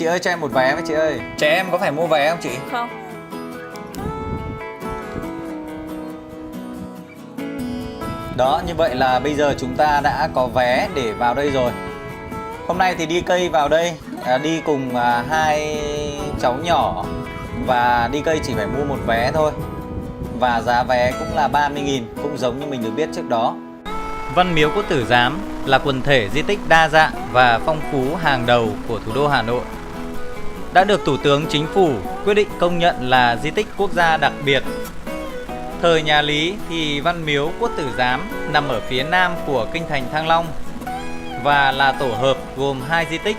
Chị ơi cho em một vé với chị ơi. Trẻ em có phải mua vé không chị? Không. Đó, như vậy là bây giờ chúng ta đã có vé để vào đây rồi. Hôm nay thì đi cây vào đây, đi cùng hai cháu nhỏ. Và đi cây chỉ phải mua một vé thôi. Và giá vé cũng là 30.000, cũng giống như mình được biết trước đó. Văn Miếu Quốc Tử Giám là quần thể di tích đa dạng và phong phú hàng đầu của thủ đô Hà Nội. Đã được Thủ tướng Chính phủ quyết định công nhận là di tích quốc gia đặc biệt. Thời nhà Lý thì Văn Miếu Quốc Tử Giám nằm ở phía nam của kinh thành Thăng Long và là tổ hợp gồm hai di tích.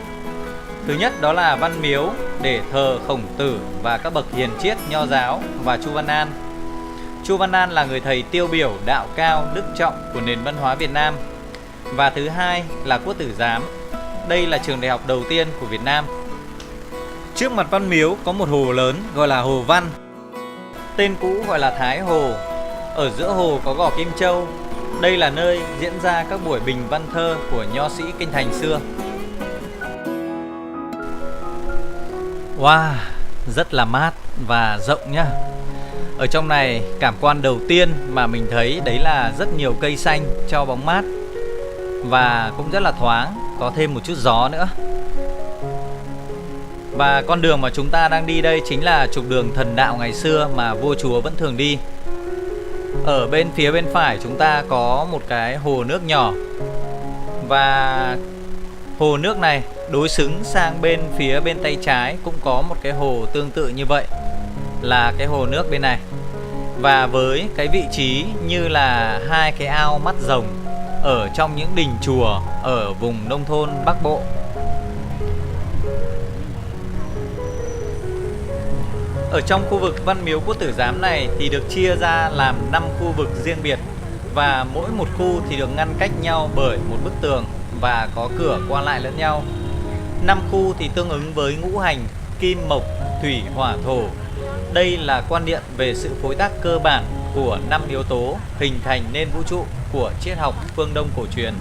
Thứ nhất đó là Văn Miếu để thờ Khổng Tử và các bậc hiền triết nho giáo và Chu Văn An. Chu Văn An là người thầy tiêu biểu đạo cao đức trọng của nền văn hóa Việt Nam. Và thứ hai là Quốc Tử Giám. Đây là trường đại học đầu tiên của Việt Nam. Trước mặt Văn Miếu có một hồ lớn gọi là Hồ Văn. Tên cũ gọi là Thái Hồ. Ở giữa hồ có gò Kim Châu. Đây là nơi diễn ra các buổi bình văn thơ của nho sĩ kinh thành xưa. Wow, rất là mát và rộng nhá. Ở trong này cảm quan đầu tiên mà mình thấy đấy là rất nhiều cây xanh cho bóng mát. Và cũng rất là thoáng, có thêm một chút gió nữa. Và con đường mà chúng ta đang đi đây chính là trục đường thần đạo ngày xưa mà vua chúa vẫn thường đi. Ở phía bên phải chúng ta có một cái hồ nước nhỏ. Và hồ nước này đối xứng sang phía bên tay trái cũng có một cái hồ tương tự như vậy, là cái hồ nước bên này. Và với cái vị trí như là hai cái ao mắt rồng ở trong những đình chùa ở vùng nông thôn Bắc Bộ. Ở trong khu vực Văn Miếu Quốc Tử Giám này thì được chia ra làm 5 khu vực riêng biệt. Và mỗi một khu thì được ngăn cách nhau bởi một bức tường và có cửa qua lại lẫn nhau. 5 khu thì tương ứng với ngũ hành kim mộc thủy hỏa thổ. Đây là quan niệm về sự phối tác cơ bản của 5 yếu tố hình thành nên vũ trụ của triết học phương Đông cổ truyền.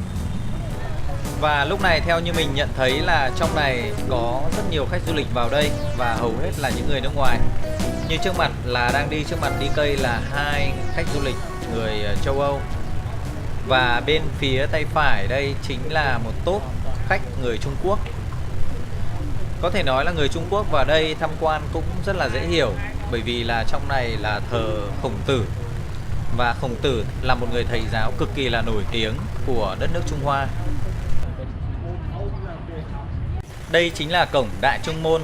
Và lúc này theo như mình nhận thấy là trong này có rất nhiều khách du lịch vào đây và hầu hết là những người nước ngoài. Như trước mặt là đang đi trước mặt đi cây là hai khách du lịch người châu Âu. Và bên phía tay phải đây chính là một tốp khách người Trung Quốc. Có thể nói là người Trung Quốc vào đây tham quan cũng rất là dễ hiểu, bởi vì là trong này là thờ Khổng Tử. Và Khổng Tử là một người thầy giáo cực kỳ là nổi tiếng của đất nước Trung Hoa. Đây chính là cổng Đại Trung Môn.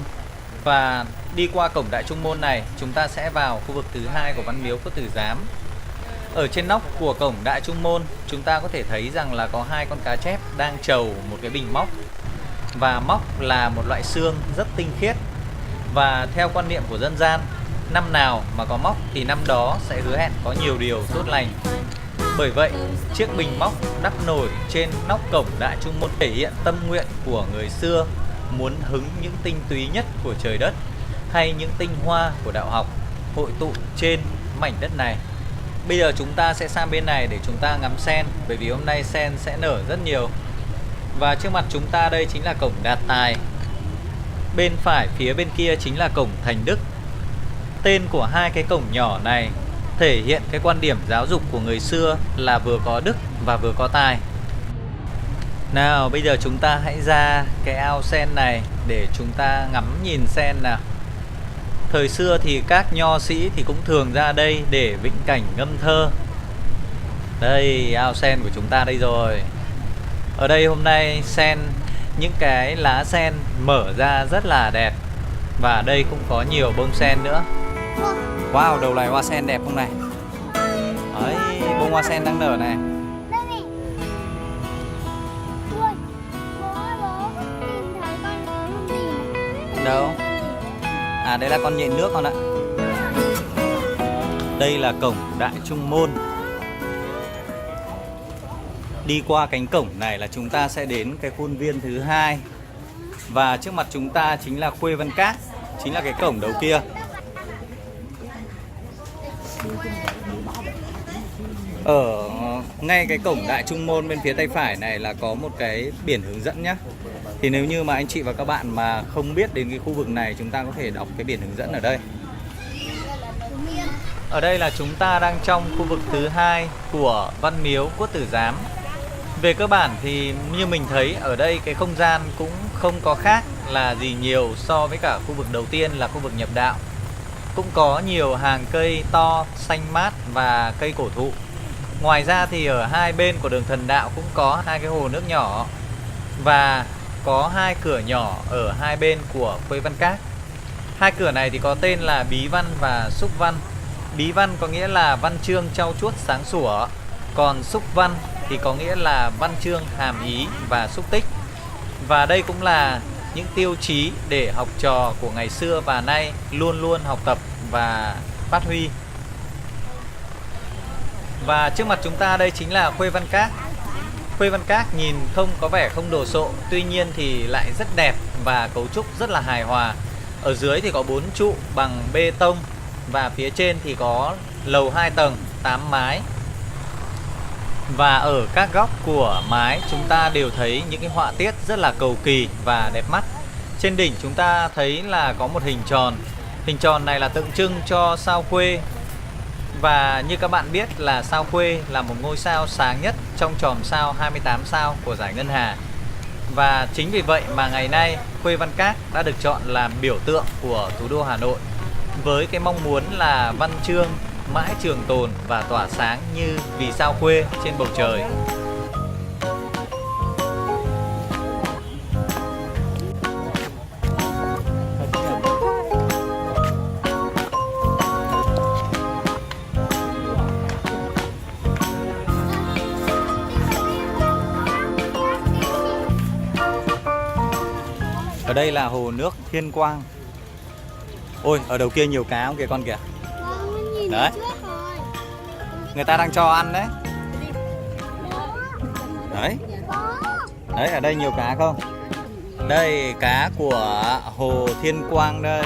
Và đi qua cổng Đại Trung Môn này, chúng ta sẽ vào khu vực thứ hai của Văn Miếu Quốc Tử Giám. Ở trên nóc của cổng Đại Trung Môn, chúng ta có thể thấy rằng là có hai con cá chép đang trầu một cái bình móc. Và móc là một loại xương rất tinh khiết. Và theo quan niệm của dân gian, năm nào mà có móc thì năm đó sẽ hứa hẹn có nhiều điều tốt lành. Bởi vậy, chiếc bình móc đắp nổi trên nóc cổng Đại Trung Môn thể hiện tâm nguyện của người xưa muốn hứng những tinh túy nhất của trời đất hay những tinh hoa của đạo học hội tụ trên mảnh đất này. Bây giờ chúng ta sẽ sang bên này để chúng ta ngắm sen, bởi vì hôm nay sen sẽ nở rất nhiều. Và trước mặt chúng ta đây chính là cổng Đạt Tài. Bên phải phía bên kia chính là cổng Thành Đức. Tên của hai cái cổng nhỏ này thể hiện cái quan điểm giáo dục của người xưa là vừa có đức và vừa có tài. Nào bây giờ chúng ta hãy ra cái ao sen này để chúng ta ngắm nhìn sen nào. Thời xưa thì các nho sĩ thì cũng thường ra đây để vịnh cảnh ngâm thơ. Đây ao sen của chúng ta đây rồi. Ở đây hôm nay sen, những cái lá sen mở ra rất là đẹp. Và ở đây cũng có nhiều bông sen nữa. Wow, đầu này hoa sen đẹp không này? Đấy, bông hoa sen đang nở này. Đâu? À đây là con nhện nước con ạ. Đây là cổng Đại Trung Môn. Đi qua cánh cổng này là chúng ta sẽ đến cái khuôn viên thứ hai. Và trước mặt chúng ta chính là Khuê Văn Các, chính là cái cổng đầu kia. Ở ngay cái cổng Đại Trung Môn bên phía tay phải này là có một cái biển hướng dẫn nhá. Thì nếu như mà anh chị và các bạn mà không biết đến cái khu vực này, chúng ta có thể đọc cái biển hướng dẫn ở đây. Ở đây là chúng ta đang trong khu vực thứ hai của Văn Miếu Quốc Tử Giám. Về cơ bản thì như mình thấy ở đây cái không gian cũng không có khác là gì nhiều so với cả khu vực đầu tiên là khu vực nhập đạo. Cũng có nhiều hàng cây to, xanh mát và cây cổ thụ. Ngoài ra thì ở hai bên của đường Thần Đạo cũng có hai cái hồ nước nhỏ và có hai cửa nhỏ ở hai bên của Khuê Văn Các. Hai cửa này thì có tên là Bí Văn và Xúc Văn. Bí Văn có nghĩa là văn chương trau chuốt sáng sủa, còn Xúc Văn thì có nghĩa là văn chương hàm ý và xúc tích. Và đây cũng là những tiêu chí để học trò của ngày xưa và nay luôn luôn học tập và phát huy. Và trước mặt chúng ta đây chính là Khuê Văn Các. Khuê Văn Các nhìn không có vẻ không đồ sộ, tuy nhiên thì lại rất đẹp và cấu trúc rất là hài hòa. Ở dưới thì có 4 trụ bằng bê tông và phía trên thì có lầu 2 tầng, 8 mái. Và ở các góc của mái chúng ta đều thấy những cái họa tiết rất là cầu kỳ và đẹp mắt. Trên đỉnh chúng ta thấy là có một hình tròn. Hình tròn này là tượng trưng cho sao Khuê. Và như các bạn biết là sao Khuê là một ngôi sao sáng nhất trong chòm sao 28 sao của giải Ngân Hà. Và chính vì vậy mà ngày nay Khuê Văn Các đã được chọn làm biểu tượng của thủ đô Hà Nội, với cái mong muốn là văn chương mãi trường tồn và tỏa sáng như vì sao Khuê trên bầu trời. Ở đây là hồ nước Thiên Quang. Ôi, ở đầu kia nhiều cá không kìa con kìa. Đấy. Người ta đang cho ăn đấy. Đấy. Đấy, ở đây nhiều cá không? Đây, cá của hồ Thiên Quang đây.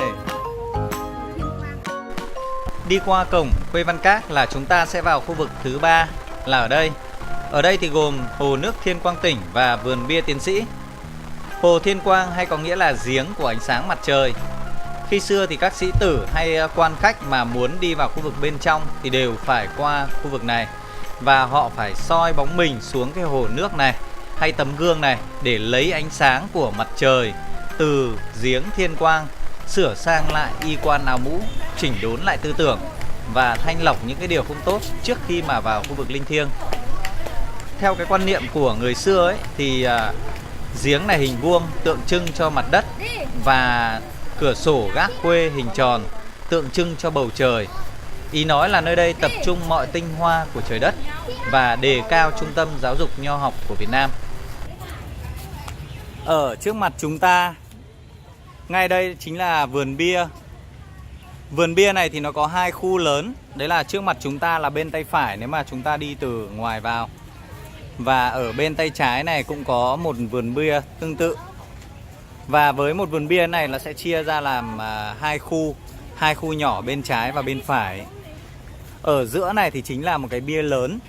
Đi qua cổng Khuê Văn Các là chúng ta sẽ vào khu vực thứ 3 là ở đây. Ở đây thì gồm hồ nước Thiên Quang Tỉnh và vườn bia Tiến Sĩ. Hồ Thiên Quang hay có nghĩa là giếng của ánh sáng mặt trời. Khi xưa thì các sĩ tử hay quan khách mà muốn đi vào khu vực bên trong thì đều phải qua khu vực này. Và họ phải soi bóng mình xuống cái hồ nước này hay tấm gương này để lấy ánh sáng của mặt trời từ giếng Thiên Quang, sửa sang lại y quan áo mũ, chỉnh đốn lại tư tưởng và thanh lọc những cái điều không tốt trước khi mà vào khu vực linh thiêng. Theo cái quan niệm của người xưa ấy thì giếng này hình vuông tượng trưng cho mặt đất và cửa sổ gác khuê hình tròn tượng trưng cho bầu trời. Ý nói là nơi đây tập trung mọi tinh hoa của trời đất và đề cao trung tâm giáo dục nho học của Việt Nam. Ở trước mặt chúng ta ngay đây chính là vườn bia. Vườn bia này thì nó có hai khu lớn. Đấy là trước mặt chúng ta là bên tay phải nếu mà chúng ta đi từ ngoài vào. Và ở bên tay trái này cũng có một vườn bia tương tự. Và với một vườn bia này nó sẽ chia ra làm hai khu nhỏ bên trái và bên phải. Ở giữa này thì chính là một cái bia lớn.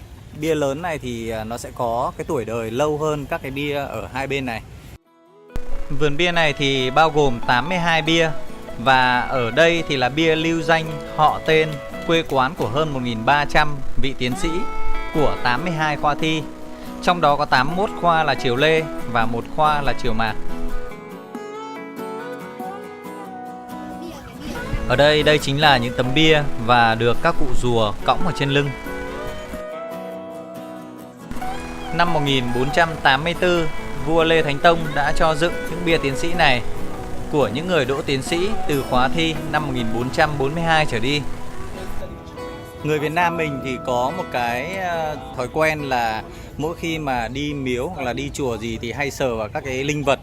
Bia lớn này thì nó sẽ có cái tuổi đời lâu hơn các cái bia ở hai bên này. Vườn bia này thì bao gồm 82 bia. Và ở đây thì là bia lưu danh, họ tên, quê quán của hơn 1.300 vị tiến sĩ của 82 khoa thi. Trong đó có 81 khoa là triều Lê và một khoa là triều Mạc. Ở đây chính là những tấm bia và được các cụ rùa cõng ở trên lưng. Năm 1484, vua Lê Thánh Tông đã cho dựng những bia tiến sĩ này của những người đỗ tiến sĩ từ khóa thi năm 1442 trở đi. Người Việt Nam mình thì có một cái thói quen là mỗi khi mà đi miếu hoặc là đi chùa gì thì hay sờ vào các cái linh vật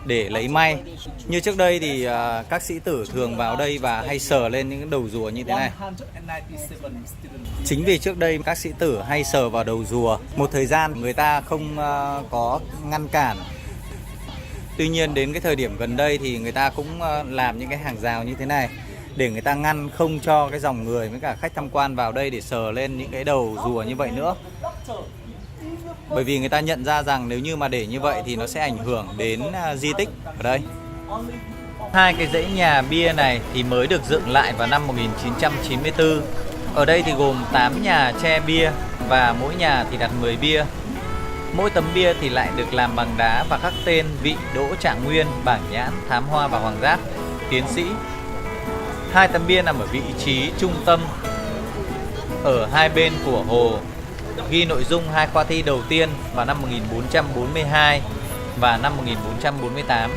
để lấy may. Như trước đây thì các sĩ tử thường vào đây và hay sờ lên những đầu rùa như thế này. Chính vì trước đây các sĩ tử hay sờ vào đầu rùa, một thời gian người ta không có ngăn cản. Tuy nhiên đến cái thời điểm gần đây thì người ta cũng làm những cái hàng rào như thế này để người ta ngăn không cho cái dòng người với cả khách tham quan vào đây để sờ lên những cái đầu rùa như vậy nữa. Bởi vì người ta nhận ra rằng nếu như mà để như vậy thì nó sẽ ảnh hưởng đến di tích ở đây. Hai cái dãy nhà bia này thì mới được dựng lại vào năm 1994. Ở đây thì gồm 8 nhà tre bia và mỗi nhà thì đặt 10 bia. Mỗi tấm bia thì lại được làm bằng đá và khắc tên vị, đỗ, trạng nguyên, bảng nhãn, thám hoa và hoàng giác, tiến sĩ. Hai tấm bia nằm ở vị trí trung tâm ở hai bên của hồ, ghi nội dung hai khoa thi đầu tiên vào năm 1442 và năm 1448.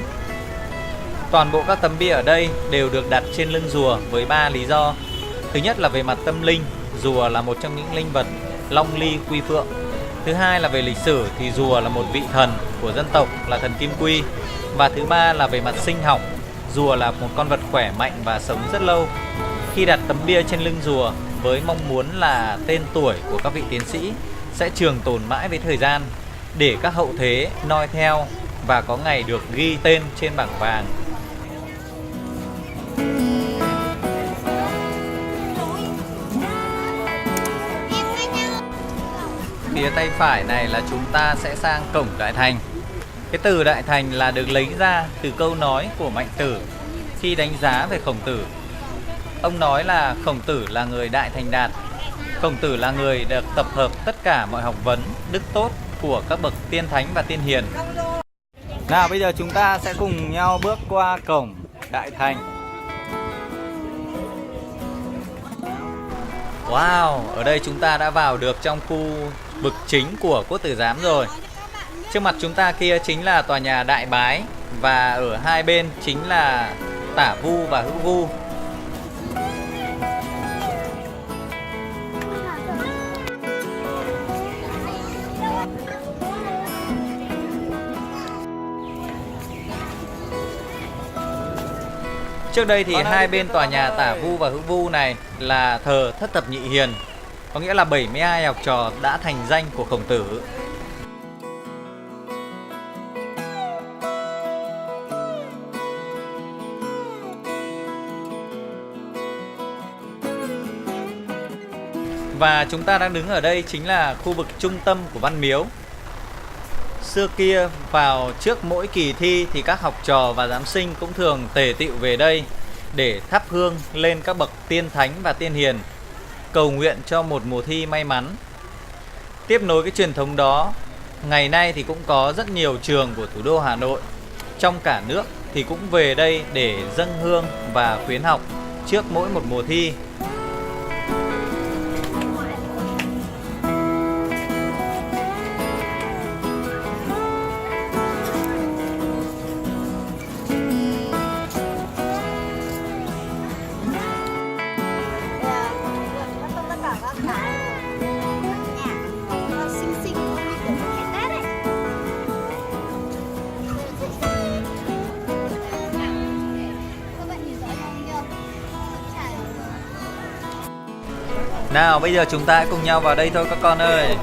Toàn bộ các tấm bia ở đây đều được đặt trên lưng rùa với 3 lý do. Thứ nhất là về mặt tâm linh, rùa là một trong những linh vật long ly quy phượng. Thứ hai là về lịch sử thì rùa là một vị thần của dân tộc, là thần Kim Quy. Và thứ ba là về mặt sinh học, rùa là một con vật khỏe mạnh và sống rất lâu. Khi đặt tấm bia trên lưng rùa với mong muốn là tên tuổi của các vị tiến sĩ sẽ trường tồn mãi với thời gian, để các hậu thế noi theo và có ngày được ghi tên trên bảng vàng. Phía tay phải này là chúng ta sẽ sang cổng Đại Thành. Cái từ Đại Thành là được lấy ra từ câu nói của Mạnh Tử khi đánh giá về Khổng Tử. Ông nói là Khổng Tử là người đại thành đạt. Khổng Tử là người được tập hợp tất cả mọi học vấn, đức tốt của các bậc tiên thánh và tiên hiền. Nào bây giờ chúng ta sẽ cùng nhau bước qua cổng Đại Thành. Wow, ở đây chúng ta đã vào được trong khu vực chính của Quốc Tử Giám rồi. Trước mặt chúng ta kia chính là tòa nhà Đại Bái và ở hai bên chính là Tả Vu và Hữu Vu. Trước đây thì hai bên tòa nhà Tả Vu và Hữu Vu này là thờ Thất Thập Nhị Hiền, có nghĩa là 72 học trò đã thành danh của Khổng Tử. Và chúng ta đang đứng ở đây chính là khu vực trung tâm của Văn Miếu. Xưa kia vào trước mỗi kỳ thi thì các học trò và giám sinh cũng thường tề tựu về đây để thắp hương lên các bậc tiên thánh và tiên hiền, cầu nguyện cho một mùa thi may mắn. Tiếp nối cái truyền thống đó, ngày nay thì cũng có rất nhiều trường của thủ đô Hà Nội trong cả nước thì cũng về đây để dâng hương và khuyến học trước mỗi một mùa thi. Nào bây giờ chúng ta hãy cùng nhau vào đây thôi các con ơi.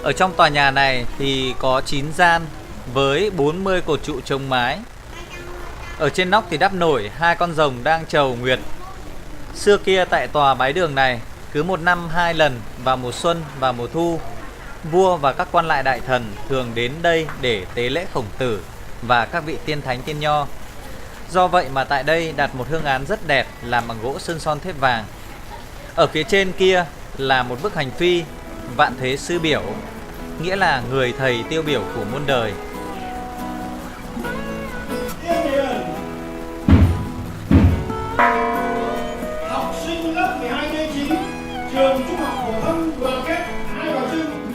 Ở trong tòa nhà này thì có 9 gian với 40 cột trụ chống mái. Ở trên nóc thì đắp nổi hai con rồng đang chầu nguyệt. Xưa kia tại tòa bái đường này, cứ một năm 2 lần vào mùa xuân và mùa thu, vua và các quan lại đại thần thường đến đây để tế lễ Khổng Tử và các vị tiên thánh tiên nho. Do vậy mà tại đây đặt một hương án rất đẹp làm bằng gỗ sơn son thép vàng. Ở phía trên kia là một bức hành phi Vạn Thế Sư Biểu, nghĩa là người thầy tiêu biểu của muôn đời. Học sinh lớp 12D9 trường Trung học phổ thông Đoàn Kết Hai Bà Trưng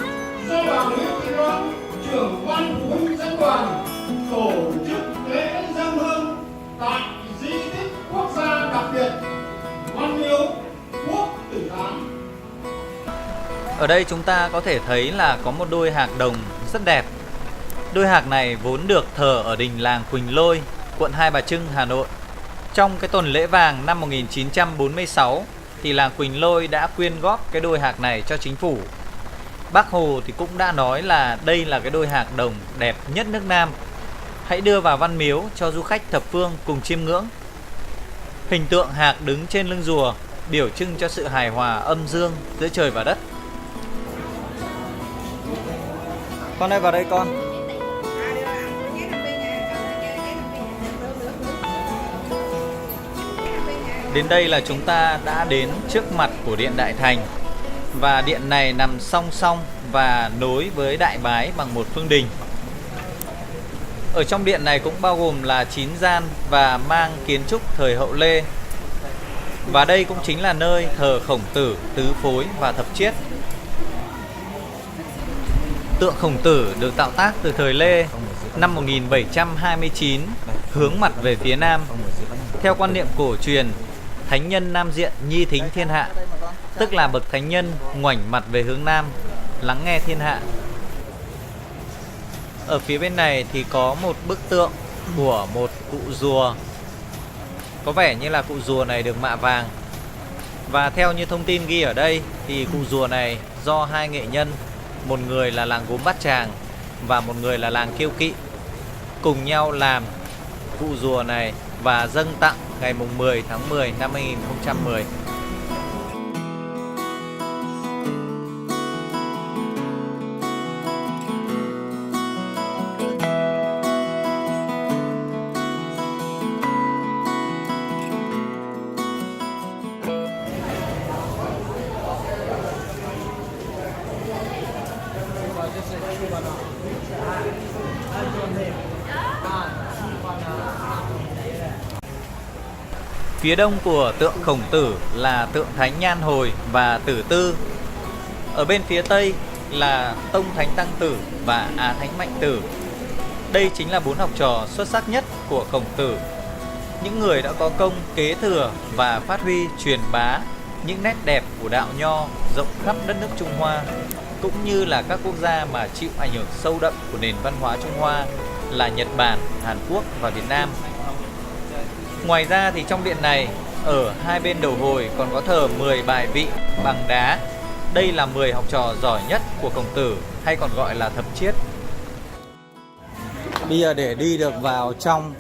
do bà Nguyễn Thị Loan, trưởng ban phụ huynh dẫn đoàn tổ chức lễ dâng hương tại di tích quốc gia đặc biệt Văn Miếu Quốc Tử Giám. Ở đây chúng ta có thể thấy là có một đôi hạc đồng rất đẹp. Đôi hạc này vốn được thờ ở đình làng Quỳnh Lôi, quận Hai Bà Trưng, Hà Nội. Trong cái tuần lễ vàng năm 1946 thì làng Quỳnh Lôi đã quyên góp cái đôi hạc này cho chính phủ. Bác Hồ thì cũng đã nói là đây là cái đôi hạc đồng đẹp nhất nước Nam. Hãy đưa vào Văn Miếu cho du khách thập phương cùng chiêm ngưỡng. Hình tượng hạc đứng trên lưng rùa biểu trưng cho sự hài hòa âm dương giữa trời và đất. Con ơi vào đây con. Đến đây là chúng ta đã đến trước mặt của Điện Đại Thành. Và điện này nằm song song và nối với Đại Bái bằng một phương đình. Ở trong điện này cũng bao gồm là 9 gian và mang kiến trúc thời hậu Lê. Và đây cũng chính là nơi thờ Khổng Tử, Tứ Phối và Thập Chiết. Tượng Khổng Tử được tạo tác từ thời Lê năm 1729, hướng mặt về phía nam. Theo quan niệm cổ truyền, thánh nhân nam diện nhi thính thiên hạ, tức là bậc thánh nhân ngoảnh mặt về hướng nam, lắng nghe thiên hạ. Ở phía bên này thì có một bức tượng của một cụ rùa. Có vẻ như là cụ rùa này được mạ vàng. Và theo như thông tin ghi ở đây thì cụ rùa này do hai nghệ nhân, một người là làng gốm Bát Tràng và một người là làng Kiêu Kỵ, cùng nhau làm cụ rùa này và dâng tặng ngày 10 tháng 10 năm 2010. Phía đông của tượng Khổng Tử là tượng Thánh Nhan Hồi và Tử Tư. Ở bên phía tây là Tông Thánh Tăng Tử và Á Thánh Mạnh Tử. Đây chính là 4 học trò xuất sắc nhất của Khổng Tử, những người đã có công kế thừa và phát huy truyền bá những nét đẹp của đạo Nho rộng khắp đất nước Trung Hoa, cũng như là các quốc gia mà chịu ảnh hưởng sâu đậm của nền văn hóa Trung Hoa là Nhật Bản, Hàn Quốc và Việt Nam. Ngoài ra thì trong điện này, ở hai bên đầu hồi còn có thờ 10 bài vị bằng đá. Đây là 10 học trò giỏi nhất của Khổng Tử, hay còn gọi là Thập Chiết. Bây giờ để đi được vào trong,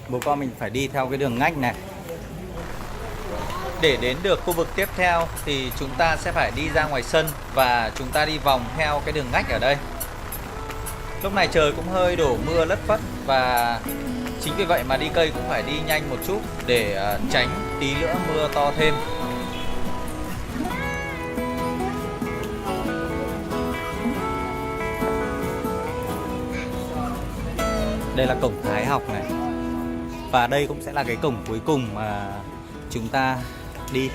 bố con mình phải đi theo cái đường ngách này. Để đến được khu vực tiếp theo thì chúng ta sẽ phải đi ra ngoài sân và chúng ta đi vòng theo cái đường ngách ở đây. Lúc này trời cũng hơi đổ mưa lất phất và chính vì vậy mà đi cây cũng phải đi nhanh một chút để tránh tí nữa mưa to thêm. Đây là cổng Thái học này. Và đây cũng sẽ là cái cổng cuối cùng mà chúng ta đi.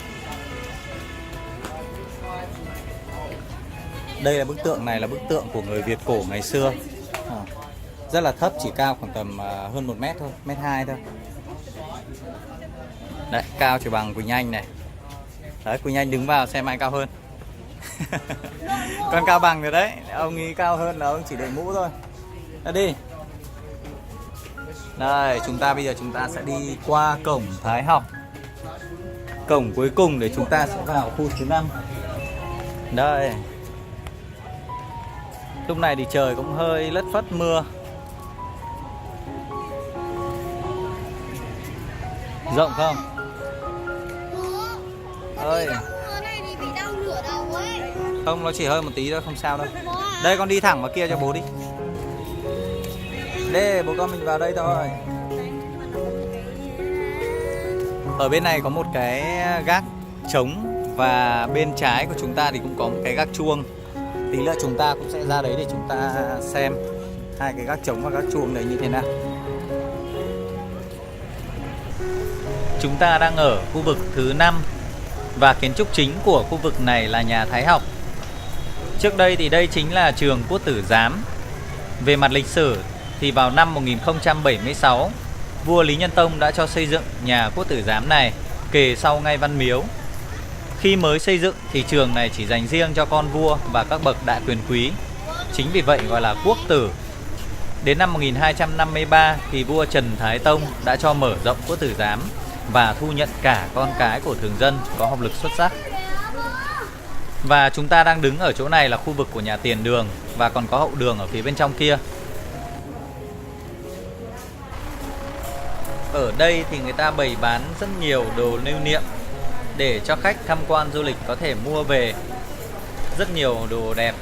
Đây là bức tượng này là bức tượng của người Việt cổ ngày xưa. Rất là thấp, chỉ cao khoảng tầm hơn 1 mét thôi, 1,2 m thôi. Đấy, cao chỉ bằng Quỳnh Anh này. Đấy, Quỳnh Anh đứng vào xem ai cao hơn. Con cao bằng rồi đấy, ông ấy cao hơn là ông chỉ đội mũ thôi. Đã đi. Đây, bây giờ chúng ta sẽ đi qua cổng Thái học. Cổng cuối cùng để chúng ta sẽ vào khu thứ 5. Đây. Lúc này thì trời cũng hơi lất phất mưa. Rộng không? Ơi. Không, nó chỉ hơi một tí thôi, không sao đâu. Đây, con đi thẳng vào kia cho bố đi. Đây, bố con mình vào đây thôi. Ở bên này có một cái gác trống và bên trái của chúng ta thì cũng có một cái gác chuông. Tí nữa chúng ta cũng sẽ ra đấy để chúng ta xem hai cái gác trống và gác chuông đấy như thế nào. Chúng ta đang ở khu vực thứ 5 và kiến trúc chính của khu vực này là nhà Thái học. Trước đây thì đây chính là trường Quốc Tử Giám. Về mặt lịch sử thì vào năm 1076, vua Lý Nhân Tông đã cho xây dựng nhà Quốc Tử Giám này kề sau ngay Văn Miếu. Khi mới xây dựng thì trường này chỉ dành riêng cho con vua và các bậc đại quyền quý. Chính vì vậy gọi là quốc tử. Đến năm 1253 thì vua Trần Thái Tông đã cho mở rộng Quốc Tử Giám và thu nhận cả con cái của thường dân có học lực xuất sắc. Và chúng ta đang đứng ở chỗ này là khu vực của nhà tiền đường và còn có hậu đường ở phía bên trong kia. Ở đây thì người ta bày bán rất nhiều đồ lưu niệm để cho khách tham quan du lịch có thể mua về. Rất nhiều đồ đẹp.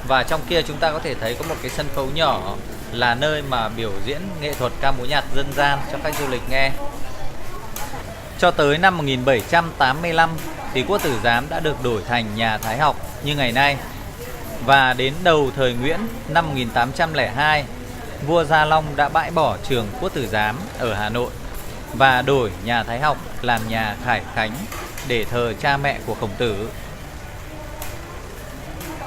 Và trong kia chúng ta có thể thấy có một cái sân khấu nhỏ là nơi mà biểu diễn nghệ thuật ca múa nhạc dân gian cho khách du lịch nghe. Cho tới năm 1785 thì Quốc Tử Giám đã được đổi thành nhà Thái học như ngày nay. Và đến đầu thời Nguyễn năm 1802, vua Gia Long đã bãi bỏ trường Quốc Tử Giám ở Hà Nội và đổi nhà Thái học làm nhà Khải Khánh để thờ cha mẹ của Khổng Tử.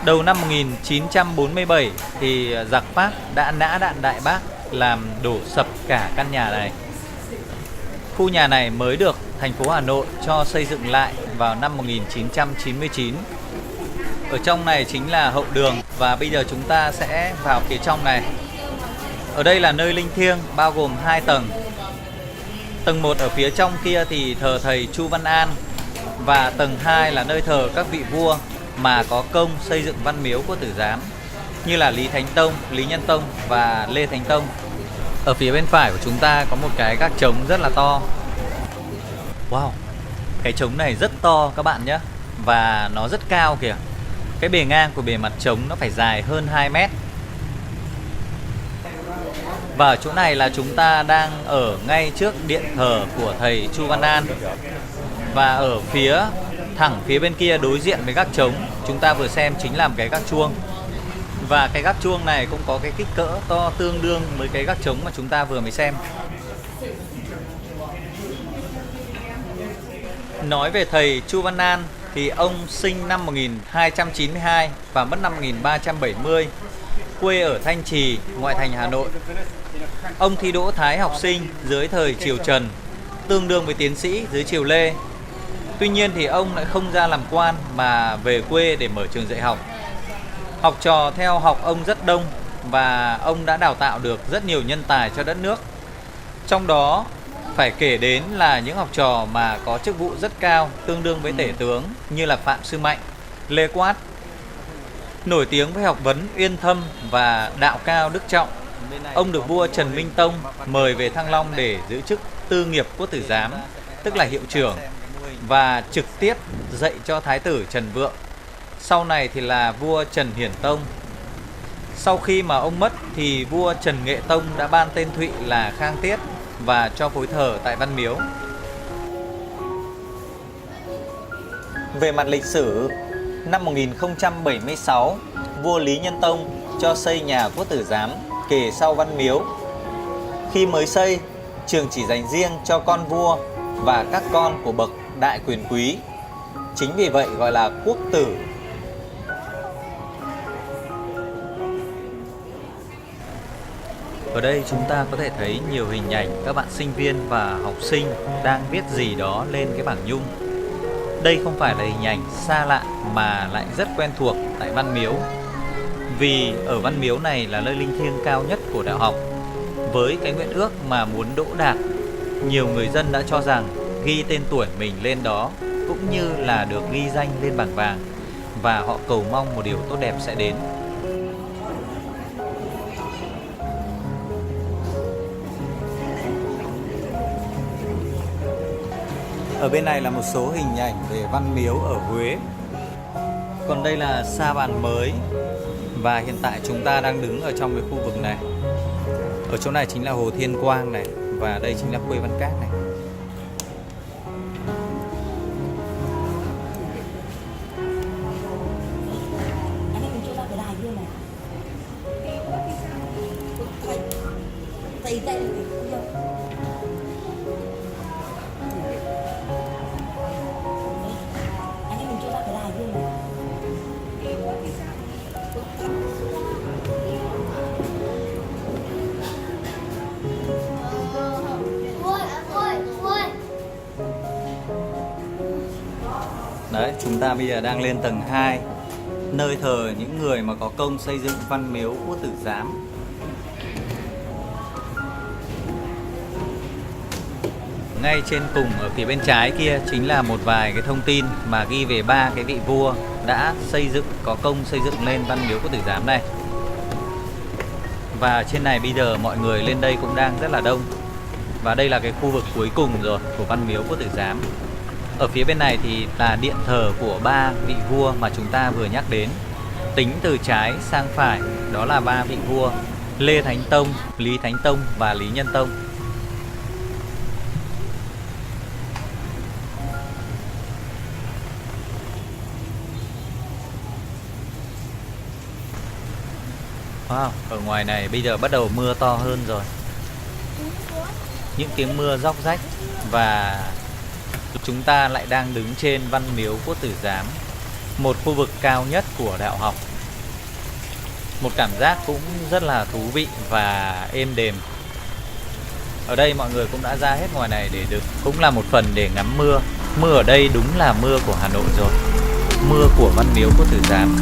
Đầu năm 1947 thì giặc Pháp đã nã đạn Đại Bác làm đổ sập cả căn nhà này. Khu nhà này mới được thành phố Hà Nội cho xây dựng lại vào năm 1999. Ở trong này chính là hậu đường và bây giờ chúng ta sẽ vào phía trong này. Ở đây là nơi linh thiêng bao gồm 2 tầng. Tầng 1 ở phía trong kia thì thờ thầy Chu Văn An và tầng 2 là nơi thờ các vị vua mà có công xây dựng văn miếu Quốc Tử Giám như là Lý Thánh Tông, Lý Nhân Tông và Lê Thánh Tông. Ở phía bên phải của chúng ta có một cái gác trống rất là to. Wow, cái trống này rất to các bạn nhé. Và nó rất cao kìa. Cái bề ngang của bề mặt trống nó phải dài hơn 2 mét. Và ở chỗ này là chúng ta đang ở ngay trước điện thờ của thầy Chu Văn An. Và ở thẳng phía bên kia đối diện với gác trống, chúng ta vừa xem chính là một cái gác chuông. Và cái gác chuông này cũng có cái kích cỡ to tương đương với cái gác trống mà chúng ta vừa mới xem. Nói về thầy Chu Văn An thì ông sinh năm 1292 và mất năm 1370, quê ở Thanh Trì, ngoại thành Hà Nội. Ông thi đỗ Thái học sinh dưới thời triều Trần, tương đương với tiến sĩ dưới triều Lê. Tuy nhiên thì ông lại không ra làm quan mà về quê để mở trường dạy học. Học trò theo học ông rất đông và ông đã đào tạo được rất nhiều nhân tài cho đất nước. Trong đó phải kể đến là những học trò mà có chức vụ rất cao, tương đương với tể tướng như là Phạm Sư Mạnh, Lê Quát. Nổi tiếng với học vấn uyên thâm và đạo cao đức trọng, ông được vua Trần Minh Tông mời về Thăng Long để giữ chức tư nghiệp Quốc Tử Giám, tức là hiệu trưởng, và trực tiếp dạy cho Thái tử Trần Vượng. Sau này thì là vua Trần Hiển Tông. Sau khi mà ông mất thì vua Trần Nghệ Tông đã ban tên Thụy là Khang Tiết và cho phối thờ tại Văn Miếu. Về mặt lịch sử, năm 1076, vua Lý Nhân Tông cho xây nhà Quốc Tử Giám kề sau Văn Miếu. Khi mới xây, trường chỉ dành riêng cho con vua và các con của bậc đại quyền quý. Chính vì vậy gọi là quốc tử. Ở đây chúng ta có thể thấy nhiều hình ảnh các bạn sinh viên và học sinh đang viết gì đó lên cái bảng nhung. Đây không phải là hình ảnh xa lạ mà lại rất quen thuộc tại Văn Miếu. Vì ở Văn Miếu này là nơi linh thiêng cao nhất của đạo học. Với cái nguyện ước mà muốn đỗ đạt, nhiều người dân đã cho rằng ghi tên tuổi mình lên đó cũng như là được ghi danh lên bảng vàng, và họ cầu mong một điều tốt đẹp sẽ đến. Ở bên này là một số hình ảnh về Văn Miếu ở Huế. Còn đây là Sa Bàn Mới. Và hiện tại chúng ta đang đứng ở trong cái khu vực này. Ở chỗ này chính là Hồ Thiên Quang này. Và đây chính là Khuê Văn Các này. Đấy, chúng ta bây giờ đang lên tầng 2, nơi thờ những người mà có công xây dựng Văn Miếu Quốc Tử Giám. Ngay trên cùng ở phía bên trái kia chính là một vài cái thông tin mà ghi về 3 cái vị vua đã xây dựng, có công xây dựng lên Văn Miếu Quốc Tử Giám này. Và trên này bây giờ mọi người lên đây cũng đang rất là đông. Và đây là cái khu vực cuối cùng rồi của Văn Miếu Quốc Tử Giám. Ở phía bên này thì là điện thờ của 3 vị vua mà chúng ta vừa nhắc đến. Tính từ trái sang phải đó là 3 vị vua: Lê Thánh Tông, Lý Thánh Tông và Lý Nhân Tông. Wow, ở ngoài này bây giờ bắt đầu mưa to hơn rồi. Những tiếng mưa róc rách. Và chúng ta lại đang đứng trên Văn Miếu Quốc Tử Giám, một khu vực cao nhất của đạo học. Một cảm giác cũng rất là thú vị và êm đềm. Ở đây mọi người cũng đã ra hết ngoài này để được, cũng là một phần để ngắm mưa. Mưa ở đây đúng là mưa của Hà Nội rồi. Mưa của Văn Miếu Quốc Tử Giám.